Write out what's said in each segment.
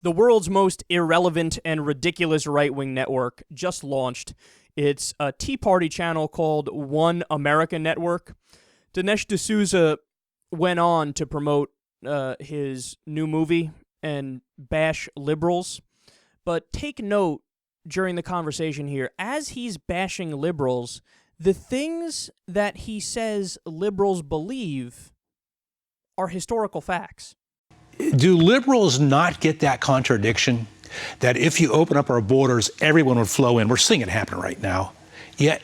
The world's most irrelevant and ridiculous right-wing network just launched. It's a Tea Party channel called One America Network. Dinesh D'Souza went on to promote his new movie and bash liberals. But take note during the conversation here, as he's bashing liberals, the things that he says liberals believe are historical facts. Do liberals not get that contradiction that if you open up our borders, everyone would flow in? We're seeing it happen right now. Yet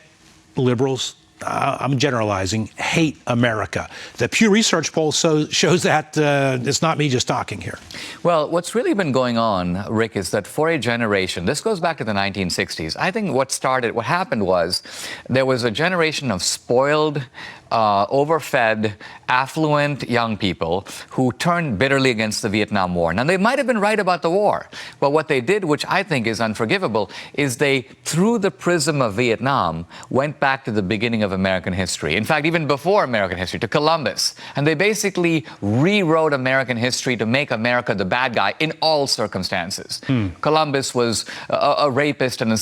liberals, I'm generalizing, hate America. The Pew Research poll shows that it's not me just talking here. Well, what's really been going on, Rick, is that for a generation, this goes back to the 1960s. I think what happened was there was a generation of spoiled, overfed, affluent young people who turned bitterly against the Vietnam War. Now, they might have been right about the war, but what they did, which I think is unforgivable, is they, through the prism of Vietnam, went back to the beginning of American history. In fact, even before American history, to Columbus. And they basically rewrote American history to make America the bad guy in all circumstances. Columbus was a rapist and a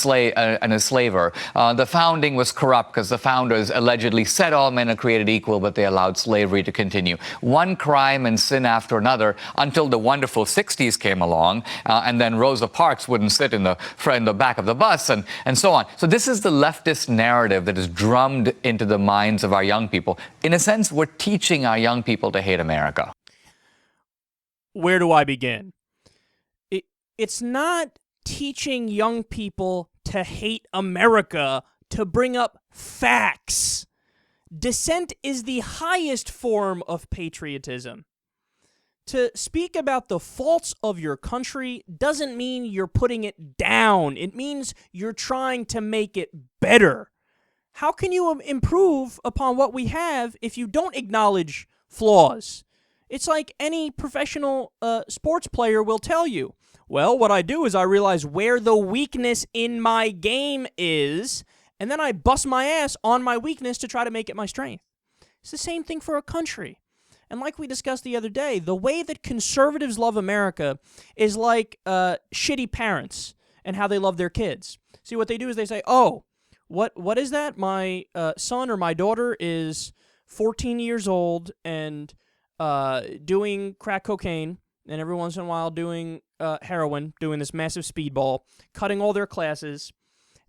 slaver. The founding was corrupt because the founders allegedly said all men are created equal, but they allowed slavery to continue. One crime and sin after another until the wonderful 60s came along, and then Rosa Parks wouldn't sit in the back of the bus, and so on. So this is the leftist narrative that is drummed into the minds of our young people. In a sense, we're teaching our young people to hate America. Where do I begin? It's not teaching young people to hate America to bring up facts. Dissent is the highest form of patriotism. To speak about the faults of your country doesn't mean you're putting it down. It means you're trying to make it better. How can you improve upon what we have if you don't acknowledge flaws? It's like any professional sports player will tell you. Well, what I do is I realize where the weakness in my game is, and then I bust my ass on my weakness to try to make it my strength. It's the same thing for a country. And like we discussed the other day, the way that conservatives love America is like shitty parents and how they love their kids. See, what they do is they say, oh, what is that? My son or my daughter is 14 years old and doing crack cocaine, and every once in a while doing heroin, doing this massive speedball, cutting all their classes,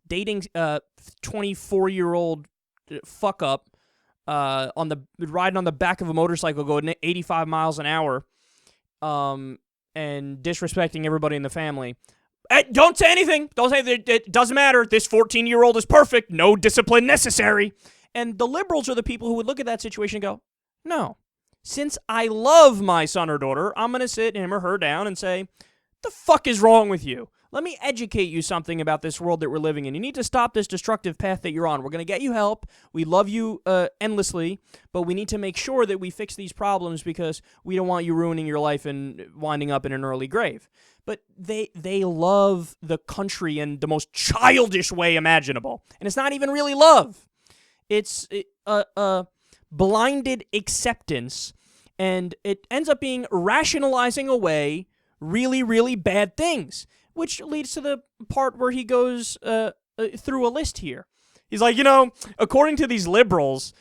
dating 24-year-old fuck up, riding on the back of a motorcycle going 85 miles an hour, and disrespecting everybody in the family. Hey, don't say anything. Don't say that. It doesn't matter. This 14-year-old is perfect. No discipline necessary. And the liberals are the people who would look at that situation and go, no. Since I love my son or daughter, I'm going to sit him or her down and say, the fuck is wrong with you? Let me educate you something about this world that we're living in. You need to stop this destructive path that you're on. We're going to get you help. We love you endlessly, but we need to make sure that we fix these problems because we don't want you ruining your life and winding up in an early grave. But they love the country in the most childish way imaginable. And it's not even really love. It's blinded acceptance, and it ends up being rationalizing away really, really bad things, which leads to the part where he goes through a list here. He's like, according to these liberals,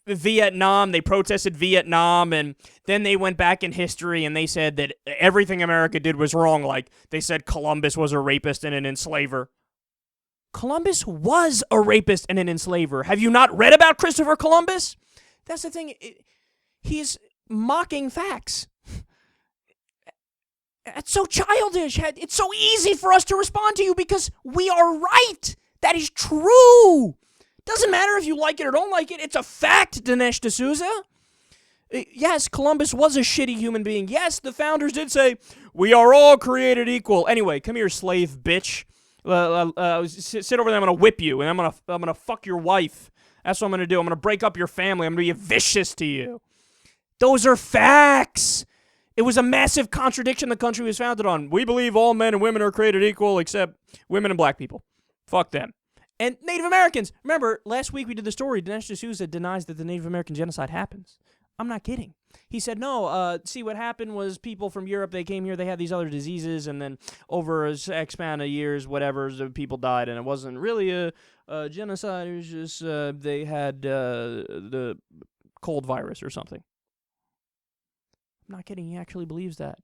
Vietnam, they protested Vietnam, and then they went back in history and they said that everything America did was wrong. Like, they said Columbus was a rapist and an enslaver. Columbus was a rapist and an enslaver. Have you not read about Christopher Columbus? That's the thing. He's mocking facts. It's so childish. It's so easy for us to respond to you because we are right. That is true. Doesn't matter if you like it or don't like it. It's a fact, Dinesh D'Souza. Yes, Columbus was a shitty human being. Yes, the founders did say, we are all created equal. Anyway, come here, slave bitch. Sit over there. I'm gonna whip you, and I'm gonna fuck your wife. That's what I'm gonna do. I'm gonna break up your family. I'm gonna be vicious to you. Those are facts. It was a massive contradiction the country was founded on. We believe all men and women are created equal, except women and black people. Fuck them. And Native Americans. Remember, last week we did the story. Dinesh D'Souza denies that the Native American genocide happens. I'm not kidding. He said, no, see, what happened was people from Europe, they came here, they had these other diseases, and then over a X amount of years, whatever, the people died, and it wasn't really a genocide, it was just they had the cold virus or something. I'm not kidding, he actually believes that.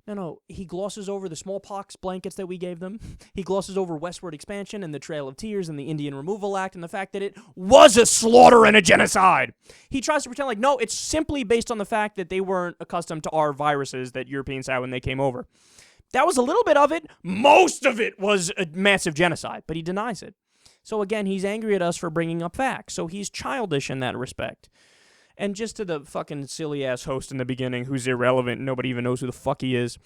No, he glosses over the smallpox blankets that we gave them. He glosses over westward expansion and the Trail of Tears and the Indian Removal Act and the fact that it was a slaughter and a genocide. He tries to pretend like, no, it's simply based on the fact that they weren't accustomed to our viruses that Europeans had when they came over. That was a little bit of it. Most of it was a massive genocide, but he denies it. So again, he's angry at us for bringing up facts. So he's childish in that respect. And just to the fucking silly-ass host in the beginning who's irrelevant, nobody even knows who the fuck he is.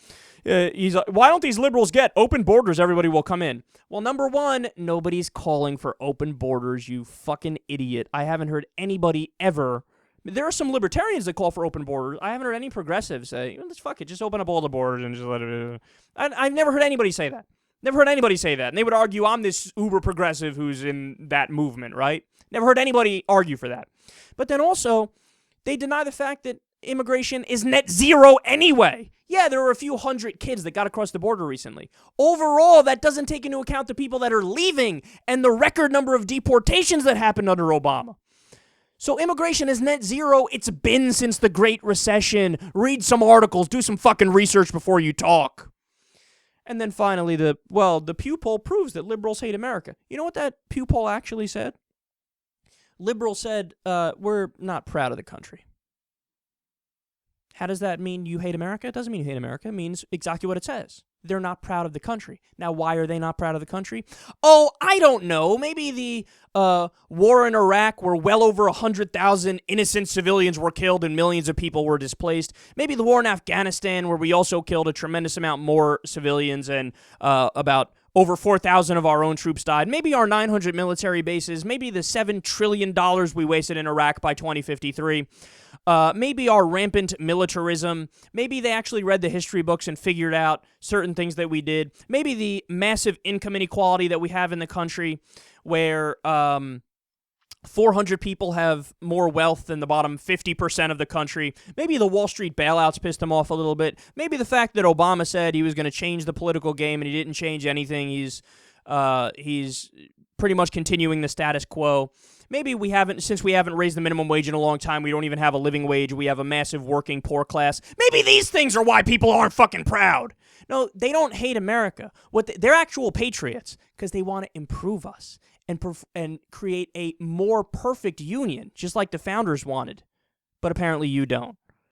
He's like, why don't these liberals get open borders? Everybody will come in. Well, number one, nobody's calling for open borders, you fucking idiot. I haven't heard anybody ever. There are some libertarians that call for open borders. I haven't heard any progressives say, let's fuck it, just open up all the borders and just let it. I've never heard anybody say that. Never heard anybody say that. And they would argue I'm this uber progressive who's in that movement, right? Never heard anybody argue for that. But then also, they deny the fact that immigration is net zero anyway. Yeah, there were a few hundred kids that got across the border recently. Overall, that doesn't take into account the people that are leaving and the record number of deportations that happened under Obama. So immigration is net zero. It's been since the Great Recession. Read some articles. Do some fucking research before you talk. And then finally, the Pew poll proves that liberals hate America. You know what that Pew poll actually said? Liberals said, we're not proud of the country. How does that mean you hate America? It doesn't mean you hate America. It means exactly what it says. They're not proud of the country. Now, why are they not proud of the country? Oh, I don't know. Maybe the war in Iraq where well over 100,000 innocent civilians were killed and millions of people were displaced. Maybe the war in Afghanistan where we also killed a tremendous amount more civilians and about over 4,000 of our own troops died. Maybe our 900 military bases. Maybe the $7 trillion we wasted in Iraq by 2053. Maybe our rampant militarism. Maybe they actually read the history books and figured out certain things that we did. Maybe the massive income inequality that we have in the country where 400 people have more wealth than the bottom 50% of the country. Maybe the Wall Street bailouts pissed him off a little bit. Maybe the fact that Obama said he was going to change the political game and he didn't change anything. He's pretty much continuing the status quo. Maybe since we haven't raised the minimum wage in a long time, we don't even have a living wage. We have a massive working poor class. Maybe these things are why people aren't fucking proud. No, they don't hate America. They're actual patriots because they want to improve us and create a more perfect union, just like the founders wanted. But apparently you don't.